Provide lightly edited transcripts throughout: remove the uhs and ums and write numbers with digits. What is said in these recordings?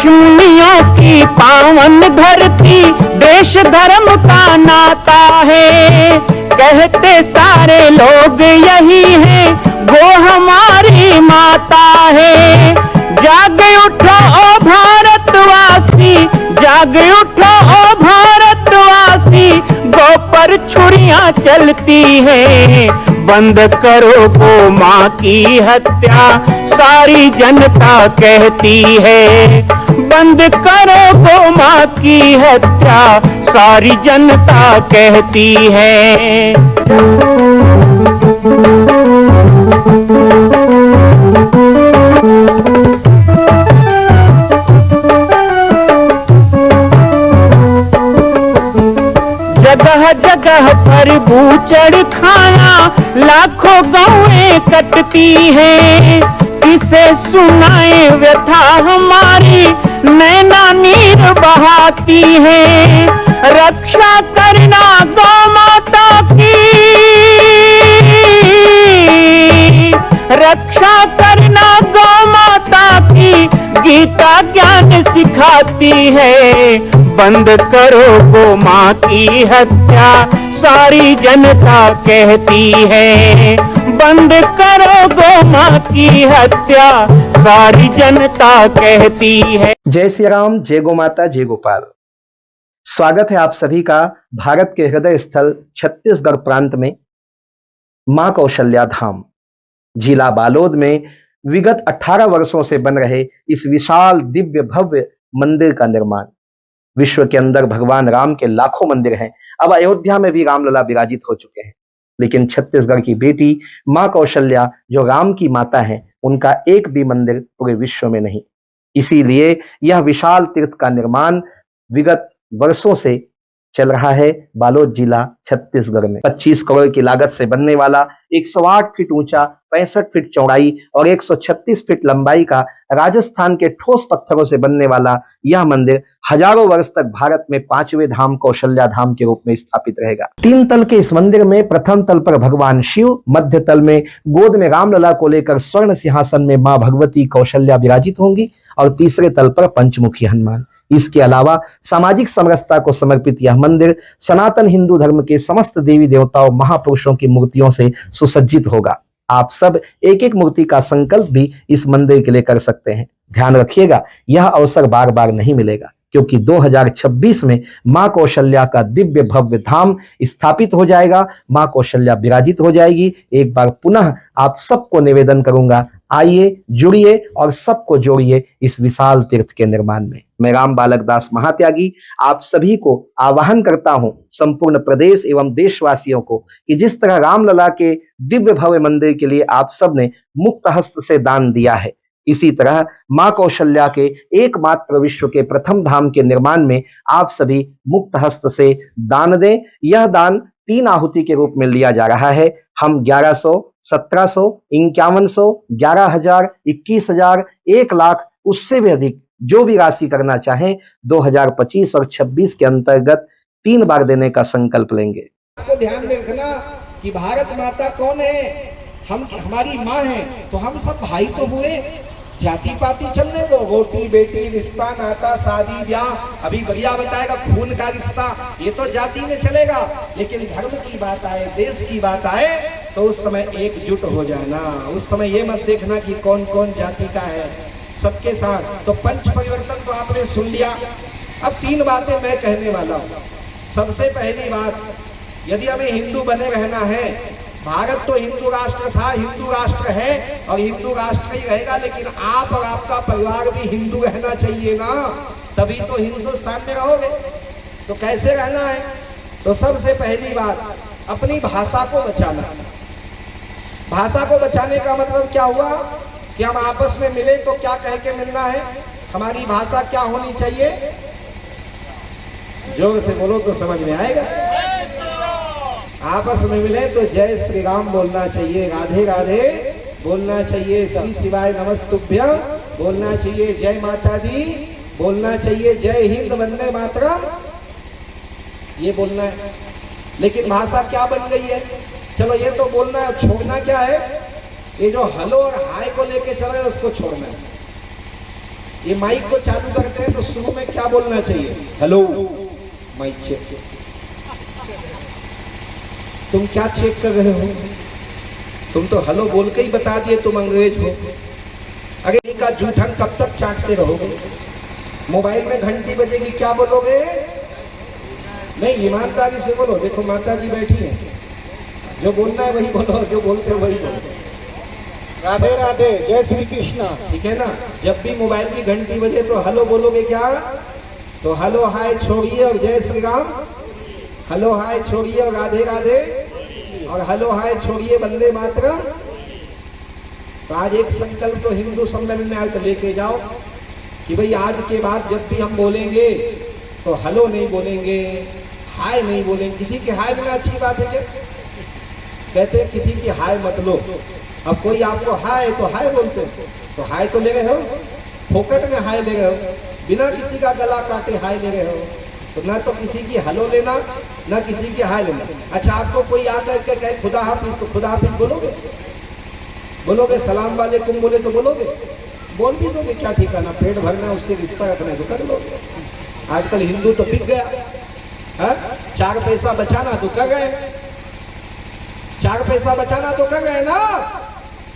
ऋषिमुनियों की पावन धरती, देश धर्म का नाता है। कहते सारे लोग यही है, वो हमारी माता है। जाग उठो ओ भारतवासी, जाग उठो ओ भारतवासी, गौ पर छुरियां चलती है। बंद करो गौ माँ की हत्या, सारी जनता कहती है। बंद करो गौ माँ की हत्या, सारी जनता कहती है। जगह जगह पर बूचड़ खाना, लाखों गौएं कटती हैं। किसे सुनाए व्यथा हमारी, नैना नीर बहाती है। रक्षा करना गौ माता की, रक्षा करना गौ माता की, गीता ज्ञान सिखाती है। बंद करो गौ माँ की हत्या, सारी जनता कहती है। बंद करो गौ माँ की हत्या, सारी जनता कहती है। जय श्री राम, जय गौ माता, जय गोपाल। स्वागत है आप सभी का भारत के हृदय स्थल छत्तीसगढ़ प्रांत में मां कौशल्या धाम जिला बालोद में विगत 18 वर्षों से बन रहे इस विशाल दिव्य भव्य मंदिर का निर्माण। विश्व के अंदर भगवान राम के लाखों मंदिर हैं। अब अयोध्या में भी रामलला विराजित हो चुके हैं, लेकिन छत्तीसगढ़ की बेटी मां कौशल्या जो राम की माता है, उनका एक भी मंदिर पूरे विश्व में नहीं। इसीलिए यह विशाल तीर्थ का निर्माण विगत वर्षों से चल रहा है बालोद जिला छत्तीसगढ़ में। 25 करोड़ की लागत से बनने वाला 108 फीट ऊंचा, 65 फीट चौड़ाई और 136 फीट लंबाई का राजस्थान के ठोस पत्थरों से बनने वाला यह मंदिर हजारों वर्ष तक भारत में 5वें धाम कौशल्या धाम के रूप में स्थापित रहेगा। 3 तल के इस मंदिर में प्रथम तल पर भगवान शिव, मध्य तल में गोद में रामलला को लेकर स्वर्ण सिंहासन में मां भगवती कौशल्या विराजित होंगी और तीसरे तल पर पंचमुखी हनुमान। इसके अलावा सामाजिक समरसता को समर्पित यह मंदिर सनातन हिंदू धर्म के समस्त देवी देवताओं महापुरुषों की मूर्तियों से सुसज्जित होगा। आप सब एक एक मूर्ति का संकल्प भी इस मंदिर के लिए कर सकते हैं। ध्यान रखिएगा, यह अवसर बार बार नहीं मिलेगा, क्योंकि 2026 में मां कौशल्या का दिव्य भव्य धाम स्थापित हो जाएगा। मां कौशल्या विराजित हो जाएगी। एक बार पुनः आप सबको निवेदन करूंगा, आइए, जुड़िए और सबको जोड़िए इस विशाल तीर्थ के निर्माण में। मैं राम बालक दास महात्यागी आप सभी को आह्वान करता हूं, संपूर्ण प्रदेश एवं देशवासियों को, कि जिस तरह रामलला के दिव्य भव्य मंदिर के लिए आप सब ने मुक्त हस्त से दान दिया है, इसी तरह मां कौशल्या के एकमात्र विश्व के प्रथम धाम के निर्माण में आप सभी मुक्त हस्त से दान दें। यह दान 3 आहुति के रूप में लिया जा रहा है। हम 1100, 1700, 5100, 11,000, 21,000, 1 लाख, उससे भी अधिक जो भी राशि करना चाहें 2025 और 26 के अंतर्गत 3 बार देने का संकल्प लेंगे। आपको ध्यान में रखना कि भारत माता कौन है, हम हमारी माँ है, तो हम सब भाई तो हुए। जाति पाति चलने दो, रोटी बेटी रिश्ता नाता शादी ब्याह, अभी बढ़िया बताएगा खून का रिश्ता, ये तो जाति में चलेगा। लेकिन धर्म की बात आए, देश की बात आए, तो उस समय एकजुट हो जाना। उस समय ये मत देखना कि कौन कौन जाति का है, सबके साथ। तो पंच परिवर्तन तो आपने सुन लिया। अब 3 बातें मैं कहने वाला हूँ। सबसे पहली बात, यदि हमें हिंदू बने रहना है, भारत तो हिंदू राष्ट्र था, हिंदू राष्ट्र है और हिंदू राष्ट्र ही रहेगा, लेकिन आप और आपका परिवार भी हिंदू रहना चाहिए ना, तभी तो हिंदुस्तान में रहोगे। तो कैसे रहना है? तो सबसे पहली बात, अपनी भाषा को बचाना। भाषा को बचाने का मतलब क्या हुआ कि हम आपस में मिले तो क्या कह के मिलना है? हमारी भाषा क्या होनी चाहिए? जोर से बोलो तो समझ में आएगा। आपस में मिले तो जय श्री राम बोलना चाहिए, राधे राधे बोलना चाहिए, श्री शिवाय नमस्तुभ्यं बोलना चाहिए, जय माता दी बोलना चाहिए, जय हिंद वंदे मातरम ये बोलना है। लेकिन भाषा क्या बन गई है? चलो ये तो बोलना है, छोड़ना क्या है? ये जो हेलो और हाय को लेके चल रहे हैं उसको छोड़ना है। ये माइक को चालू करते हैं तो शुरू में क्या बोलना चाहिए? Hello, mike check. तुम क्या चेक कर रहे हो? तुम तो हेलो बोल के ही बता दिए तुम अंग्रेज हो। अरे इनका जूठन कब तक चाटते रहोगे? मोबाइल में घंटी बजेगी, क्या बोलोगे? नहीं, ईमानदारी से बोलो। देखो माता जी बैठी हैं, जो बोलना है वही बोलो, जो बोलते हो वही बोलो। राधे राधे, जय श्री कृष्णा। ठीक है ना? जब भी मोबाइल की घंटी बजे तो हेलो बोलोगे क्या? तो हेलो हाय छोड़िए और जय श्री राम, हेलो हाय छोड़िए और राधे राधे, और हेलो हाय छोड़िए वंदे मातरम। तो आज एक संकल्प तो हिंदू सम्मेलन में आज तो लेके जाओ कि भाई आज के बाद जब भी हम बोलेंगे तो हेलो नहीं बोलेंगे, हाय नहीं बोलेंगे। किसी की हाय लेना अच्छी बात है क्या? कहते हैं किसी की हाय मत लो। अब कोई आपको हाय तो हाय बोलते हो, तो हाय तो ले रहे हो, फोकट में हाय ले रहे हो, बिना किसी का गला काटे हाय ले रहे हो। तो ना तो किसी की हेलो लेना, ना किसी की हाय लेना। अच्छा, आपको कोई आकर के कहे खुदा हाफिज, तो खुदा हाफिज बोलोगे? बोलोगे? सलाम वालेकुम बोले तो बोलोगे? बोल भी दोगे? क्या ठिकाना, पेट भरना उससे रिश्ता रखना है तो कर लोगे। आजकल हिंदू तो बिक गया है। 4 पैसा बचाना तो कर गए, 4 पैसा बचाना तो कर गए ना।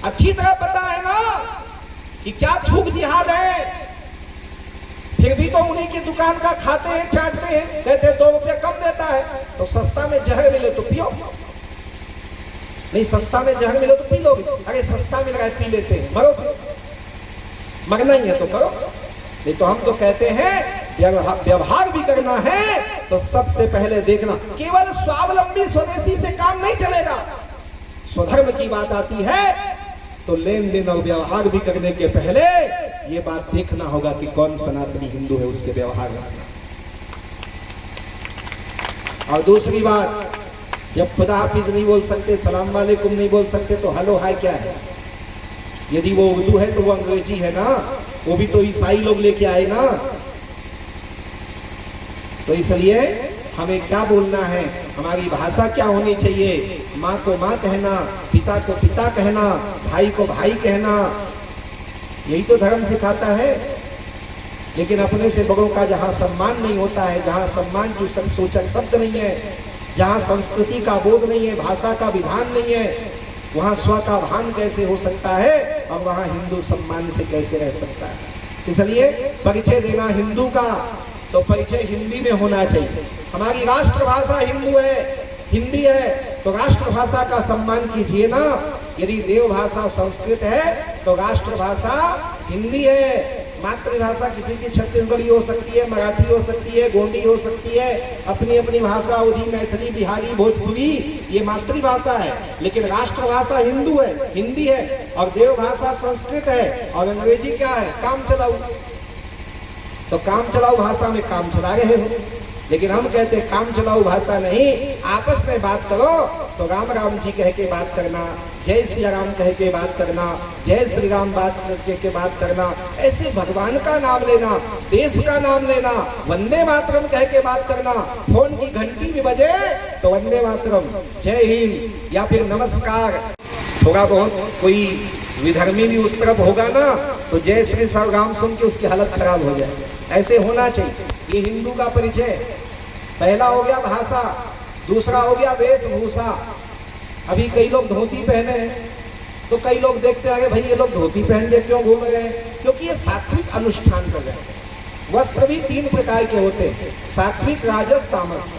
अच्छी तरह पता है ना कि क्या थूक जिहाद है, फिर भी तो उन्हीं की दुकान का खाते हैं, चाटते हैं, कहते 2 रुपये कम देता है। तो सस्ता में जहर मिले तो पियो, नहीं सस्ता में जहर मिले तो पी लोगे। अरे सस्ता मिल रहा है, पी लेते हैं, मरो। मरना ही है तो करो, नहीं तो हम तो कहते हैं व्यवहार भी करना है तो सबसे पहले देखना, केवल स्वावलंबी स्वदेशी से काम नहीं चलेगा। स्वधर्म की बात आती है तो लेन देन और व्यवहार भी करने के पहले ये बात देखना होगा कि कौन सनातनी हिंदू है, उससे व्यवहार रखना। और दूसरी बात, जब खुदा हाफिज नहीं बोल सकते, सलाम वालेकुम नहीं बोल सकते, तो हेलो हाय क्या है? यदि वो उर्दू है तो वो अंग्रेजी है ना, वो भी तो ईसाई लोग लेके आए ना। तो इसलिए हमें क्या बोलना है, हमारी भाषा क्या होनी चाहिए? माँ को माँ कहना, पिता को पिता कहना, भाई को भाई कहना, यही तो धर्म सिखाता है। लेकिन अपने से बड़ों का जहाँ सम्मान नहीं होता है, जहाँ सम्मान की सूचक शब्द नहीं है, जहाँ संस्कृति का बोध नहीं है, भाषा का विधान नहीं है, वहाँ स्व का भान कैसे हो सकता है और वहाँ हिंदू सम्मान से कैसे रह सकता है? इसलिए परिचय देना हिंदू का तो परिचय हिंदी में होना चाहिए। हमारी राष्ट्रभाषा हिंदू है, हिंदी है, तो राष्ट्रभाषा का सम्मान कीजिए ना। यदि देवभाषा संस्कृत है तो राष्ट्रभाषा हिंदी है। मातृभाषा किसी की छत्तीसगढ़ी हो सकती है, मराठी हो सकती है, गोंडी हो सकती है, अपनी अपनी भाषा, अवधी, मैथिली, बिहारी, भोजपुरी, ये मातृभाषा है। लेकिन राष्ट्रभाषा हिंदू है, हिंदी है, और देवभाषा संस्कृत है, और अंग्रेजी क्या है? काम चलाऊ। तो काम चलाऊ भाषा में काम चला रहे हो, लेकिन हम कहते हैं काम चलाऊ भाषा नहीं, आपस में बात करो तो राम राम जी कह के बात करना, जय श्री राम कह के बात करना, जय श्री राम बात करके के बात करना, ऐसे भगवान का नाम लेना, देश का नाम लेना, वंदे मातरम कह के बात करना। फोन की घंटी भी बजे तो वंदे मातरम, जय हिंद या फिर नमस्कार। थोड़ा बहुत कोई विधर्मी भी उस तरफ होगा ना तो जय श्री राम सुन के उसकी हालत खराब हो जाए। ऐसे होना चाहिए। ये हिंदू का परिचय। पहला हो गया भाषा, दूसरा हो गया वेशभूषा। अभी कई लोग धोती पहने हैं तो कई लोग देखते हैं भाई ये लोग धोती पहन के क्यों घूम रहे हैं? क्योंकि ये सात्विक अनुष्ठान कर रहे हैं। वस्त्र भी 3 प्रकार के होते हैं, सात्विक, राजस, तामस।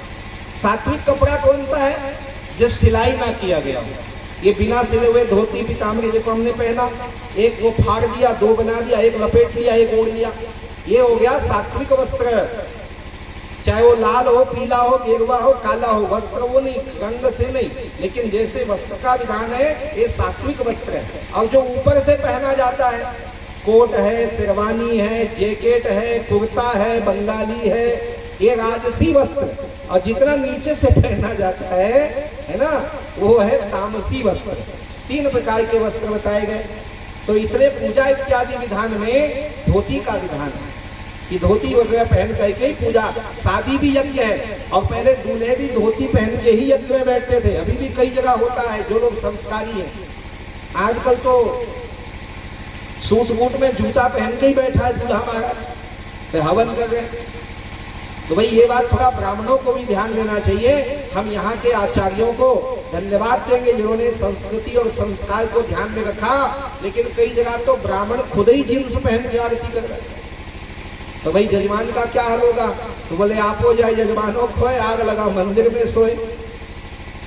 सात्विक कपड़ा कौन सा है? जो सिलाई ना किया गया हो। ये बिना सिले हुए धोती पीताम्बर जिसको हमने पहना, एक वो फाड़ दिया, 2 बना दिया, एक लपेट लिया, एक ओढ़ लिया, ये हो गया सात्विक वस्त्र। चाहे वो लाल हो, पीला हो, गेरुआ हो, काला हो, वस्त्र वो नहीं, रंग से नहीं, लेकिन जैसे वस्त्र का विधान है ये सात्विक वस्त्र है। और जो ऊपर से पहना जाता है, कोट है, शेरवानी है, जैकेट है, कुर्ता है, बंगाली है, ये राजसी वस्त्र। और जितना नीचे से पहना जाता है ना, वो है तामसी वस्त्र। 3 प्रकार के वस्त्र बताए गए। तो इसलिए पूजा इत्यादि विधान में धोती का विधान है कि धोती वगैरह पहन करके ही पूजा। शादी भी यज्ञ है, और पहले दूल्हे भी धोती पहन के ही यज्ञ में बैठते थे। अभी भी कई जगह होता है, जो लोग संस्कारी हैं। आजकल तो सूट बूट में जूता पहन के ही बैठा है दूल्हा महाराज, तो हवन कर रहे हैं। तो भाई ये बात थोड़ा ब्राह्मणों को भी ध्यान देना चाहिए। हम यहाँ के आचार्यों को धन्यवाद देंगे जिन्होंने संस्कृति और संस्कार को ध्यान में रखा, लेकिन कई जगह तो ब्राह्मण खुद ही जींस पहन के आरती कर रहे हैं। तो भाई जजमान का क्या हाल होगा? तो बोले आप हो जाए जजमानों खोए, आग लगा मंदिर में सोए।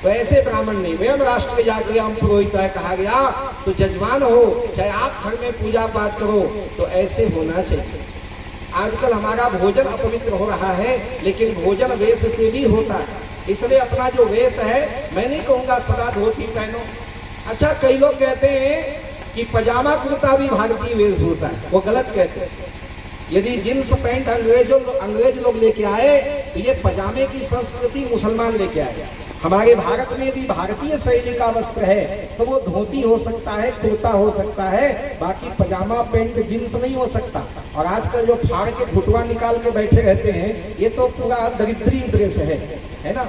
तो ऐसे ब्राह्मण नहीं, स्वयं राष्ट्र जागृयाम पुरोहित कहा गया। तो जजमान हो चाहे आप घर में पूजा पाठ करो, तो ऐसे होना चाहिए। आजकल हमारा भोजन अपवित्र हो रहा है, लेकिन भोजन वेश से भी होता है। इसलिए अपना जो वेश है, मैं नहीं कहूँगा सदा धोती पहनो। अच्छा, कई लोग कहते हैं कि पजामा कुर्ता भी भारतीय वेशभूषा है, वो गलत कहते हैं। यदि जींस पैंट अंग्रेज लोग लेके आए, तो ये पजामे की संस्कृति मुसलमान लेके आए। हमारे भारत में यदि भारतीय शैली का वस्त्र है, तो वो धोती हो सकता है, कुर्ता हो सकता है, बाकी पजामा पैंट जींस नहीं हो सकता। और आजकल जो फाड़ के फुटवा निकाल के बैठे रहते हैं, ये तो पूरा दरिद्री ड्रेस है ना।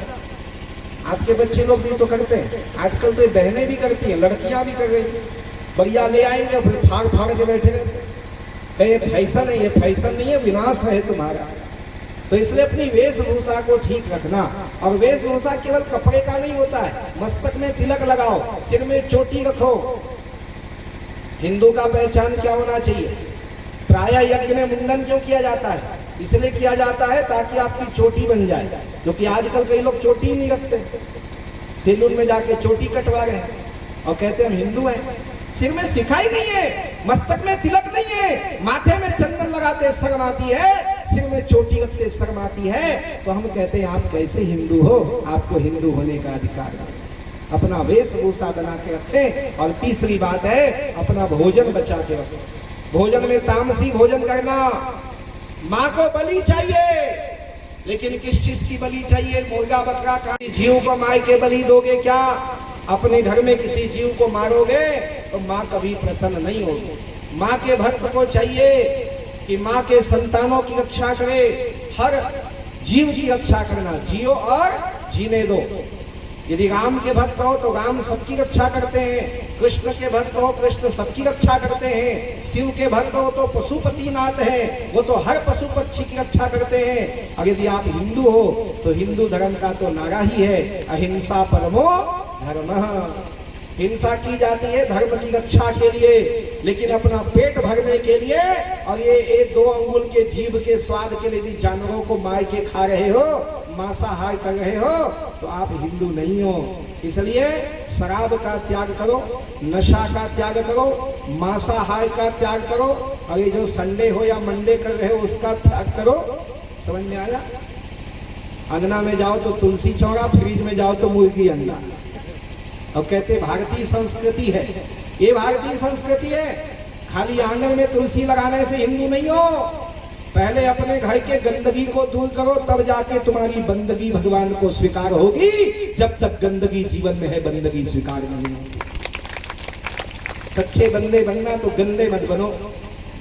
आपके बच्चे लोग भी तो करते हैं, आजकल तो बहनें भी करती हैं, लड़कियां भी कर रही हैं। बढ़िया ले आएंगे, फिर फाड़ फाड़ के बैठे रहते हैं। ये फैशन है, ये फैशन नहीं है, विनाश है तुम्हारा। तो इसलिए अपनी वेशभूषा को ठीक रखना। और वेशभूषा केवल कपड़े का नहीं होता है, मस्तक में तिलक लगाओ, सिर में चोटी रखो। हिंदू का पहचान क्या होना चाहिए? प्रायः यज्ञ में मुंडन क्यों किया जाता है? इसलिए किया जाता है ताकि आपकी चोटी बन जाए, क्योंकि आजकल कई लोग चोटी ही नहीं रखते, सैलून में जाके चोटी कटवा रहे हैं और कहते हैं हम हिंदू हैं। सिर में सिखाई नहीं है, मस्तक में तिलक नहीं है, माथे में चंदन लगाते शर्म आती है, सिर में चोटी रखते शर्म आती है। तो हम कहते हैं आप कैसे हिंदू हो? आपको हिंदू होने का अधिकार है। अपना वेशभूषा बना के रखें। और तीसरी बात है, अपना भोजन बचा के रखें। भोजन में तामसी भोजन करना। माँ को बलि चाहिए, लेकिन किस चीज की बलि चाहिए? मुर्गा बकरा का। जीव को माय के बलि दोगे क्या? अपने घर में किसी जीव को मारोगे तो माँ कभी प्रसन्न नहीं होगी। माँ के भक्त को चाहिए कि माँ के संतानों की रक्षा करे, हर जीव की रक्षा करना, जियो और जीने दो। यदि राम के भक्त हो तो राम सबकी रक्षा करते हैं, कृष्ण के भक्त हो कृष्ण सबकी रक्षा करते हैं, शिव के भक्त हो तो पशुपतिनाथ है, वो तो हर पशु पक्षी की रक्षा करते हैं। और यदि आप हिंदू हो तो हिंदू धर्म का तो नारा ही है, अहिंसा परमो धर्मः। हिंसा की जाती है धर्म की रक्षा के लिए, लेकिन अपना पेट भरने के लिए और ये 2 अंगुल के जीभ के स्वाद के लिए यदि जानवरों को मार के खा रहे हो, मांसाहार कर रहे हो, तो आप हिंदू नहीं हो। इसलिए शराब का त्याग करो, नशा का त्याग करो, मांसाहार का त्याग करो, और ये जो संडे हो या मंडे कर रहे हो उसका त्याग करो। समझ में आया? अंगना में जाओ तो तुलसी चौरा, फ्रिज में जाओ तो मुर्गी अंडा। और कहते भारतीय संस्कृति है, ये भारतीय संस्कृति है। खाली आंगन में तुलसी लगाने से हिंदू नहीं हो। पहले अपने घर के गंदगी को दूर करो, तब जाके तुम्हारी बंदगी भगवान को स्वीकार होगी। जब तक गंदगी जीवन में है, बंदगी स्वीकार नहीं होगी। सच्चे बंदे बनना तो गंदे मत बनो।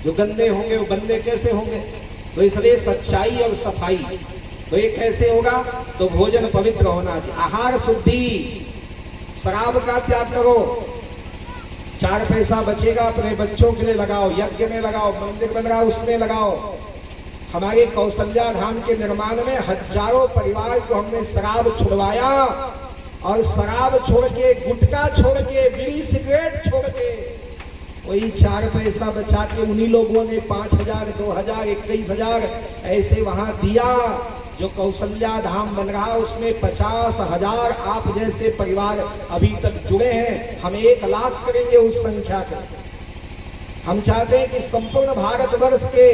जो गंदे होंगे वो बंदे कैसे होंगे? तो इसलिए सच्चाई और सफाई, तो ये कैसे होगा? तो भोजन पवित्र होना चाहिए, आहार शुद्धि, शराब का त्याग करो। 4 पैसा बचेगा अपने बच्चों के लिए लगाओ, यज्ञ में लगाओ, मंदिर बन रहा उसमें लगाओ। हमारे कौशल्या धाम के निर्माण में हजारों परिवार को हमने शराब छुड़वाया, और शराब छोड़ के, गुटखा छोड़ के, बीड़ी सिगरेट छोड़ के, वही 4 पैसा बचा के उन्हीं लोगों ने 5,000, 2,000, 21,000 ऐसे वहां दिया। जो कौशल्या धाम बन रहा उसमें 50,000 आप जैसे परिवार अभी तक जुड़े हैं। हम 1 लाख करेंगे उस संख्या का। हम चाहते हैं कि संपूर्ण भारतवर्ष के,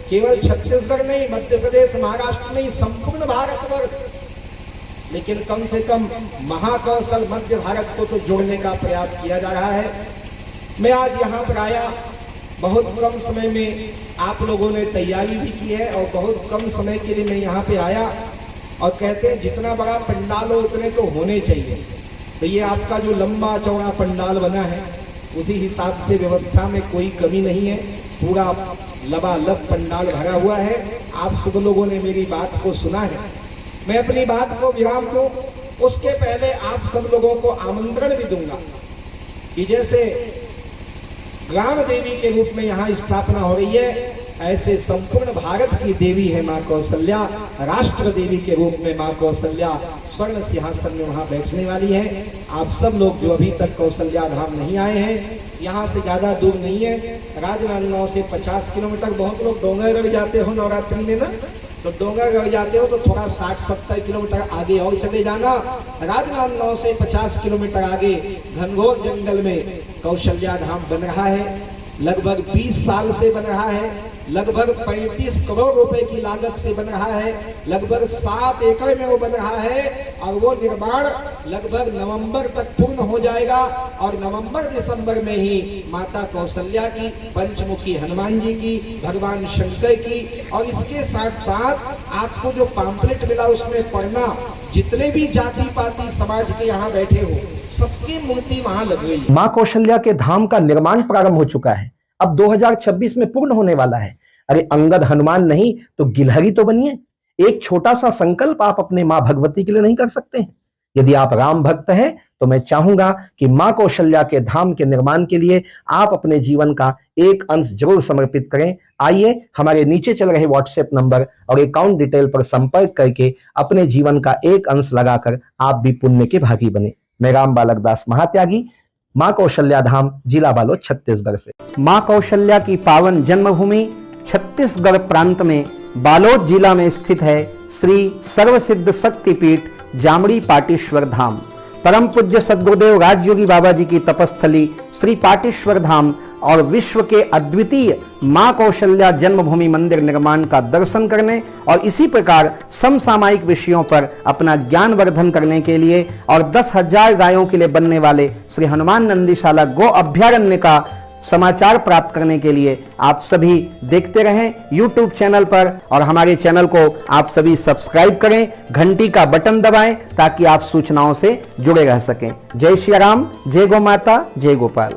केवल छत्तीसगढ़ नहीं, मध्य प्रदेश, महाराष्ट्र नहीं, संपूर्ण भारतवर्ष, लेकिन कम से कम महाकौशल मध्य भारत को तो जोड़ने का प्रयास किया जा रहा है। मैं आज यहाँ पर आया, बहुत कम समय में आप लोगों ने तैयारी भी की है, और बहुत कम समय के लिए मैं यहाँ पे आया। और कहते हैं जितना बड़ा पंडाल हो उतने तो होने चाहिए। तो ये आपका जो लंबा चौड़ा पंडाल बना है, उसी हिसाब से व्यवस्था में कोई कमी नहीं है, पूरा लबालब पंडाल भरा हुआ है। आप सब लोगों ने मेरी बात को सुना है। मैं अपनी बात को विराम दूं, उसके पहले आप सब लोगों को आमंत्रण भी दूंगा कि जैसे ग्राम देवी के रूप में यहाँ स्थापना हो रही है। ऐसे संपूर्ण भारत की देवी है माँ कौशल्या, राष्ट्र देवी के रूप में माँ कौशल्या स्वर्ण सिंहासन में वहाँ बैठने वाली है। आप सब लोग जो अभी तक कौशल्या धाम नहीं आए हैं, यहाँ से ज़्यादा दूर नहीं है, राजनांदगांव से 50 किलोमीटर। बहुत लोग डोंगरगढ़ जाते हो नवरात्रि में ना, तो डोंगरगढ़ जाते हो तो थोड़ा 60-70 किलोमीटर आगे और चले जाना। राजनांदगांव से 50 किलोमीटर आगे घनघोर जंगल में कौशल्या धाम बन रहा है। लगभग 20 साल से बन रहा है। लगभग 35 करोड़ रुपए की लागत से बन रहा है। लगभग 7 एकड़ में वो बन रहा है और वो निर्माण लगभग नवंबर तक पूर्ण हो जाएगा। और नवंबर दिसंबर में ही माता कौशल्या की, पंचमुखी हनुमान जी की, भगवान शंकर की, और इसके साथ साथ आपको जो पैम्फलेट मिला उसमें पढ़ना, जितने भी जाति पाति समाज के यहाँ बैठे हो सबकी मूर्ति वहां लग गई। मां कौशल्या के धाम का निर्माण प्रारंभ हो चुका है, अब 2026 में पूर्ण होने वाला है। अरे अंगद हनुमान नहीं तो गिलहरी तो बनिए। एक छोटा सा संकल्प आप अपने मां भगवती के लिए नहीं कर सकते हैं? यदि आप राम भक्त हैं तो मैं चाहूंगा कि मां कौशल्या के धाम के निर्माण के लिए आप अपने जीवन का एक अंश जरूर समर्पित करें। आइए हमारे नीचे चल रहे व्हाट्सएप नंबर और अकाउंट डिटेल पर संपर्क करके अपने जीवन का एक अंश लगाकर आप भी पुण्य के भागी बने। मैं राम बालक दास महात्यागी, मां कौशल्या धाम, जिला बालोद, छत्तीसगढ़ से। मां कौशल्या की पावन जन्मभूमि छत्तीसगढ़ प्रांत में बालोद जिला में स्थित है श्री सर्वसिद्ध शक्तिपीठ जामड़ी पाटेश्वर धाम। परम पूज्य सद्गुरुदेव राजयोगी बाबा जी की तपस्थली श्री पाटेश्वर धाम और विश्व के अद्वितीय मां कौशल्या जन्मभूमि मंदिर निर्माण का दर्शन करने और इसी प्रकार समसामयिक विषयों पर अपना ज्ञान वर्धन करने के लिए और 10,000 गायों के लिए बनने वाले श्री हनुमान नंदीशाला गो अभ्यारण्य का समाचार प्राप्त करने के लिए आप सभी देखते रहें YouTube चैनल पर, और हमारे चैनल को आप सभी सब्सक्राइब करें, घंटी का बटन दबाएं ताकि आप सूचनाओं से जुड़े रह सकें। जय श्री राम, जय गौ माता, जय गोपाल।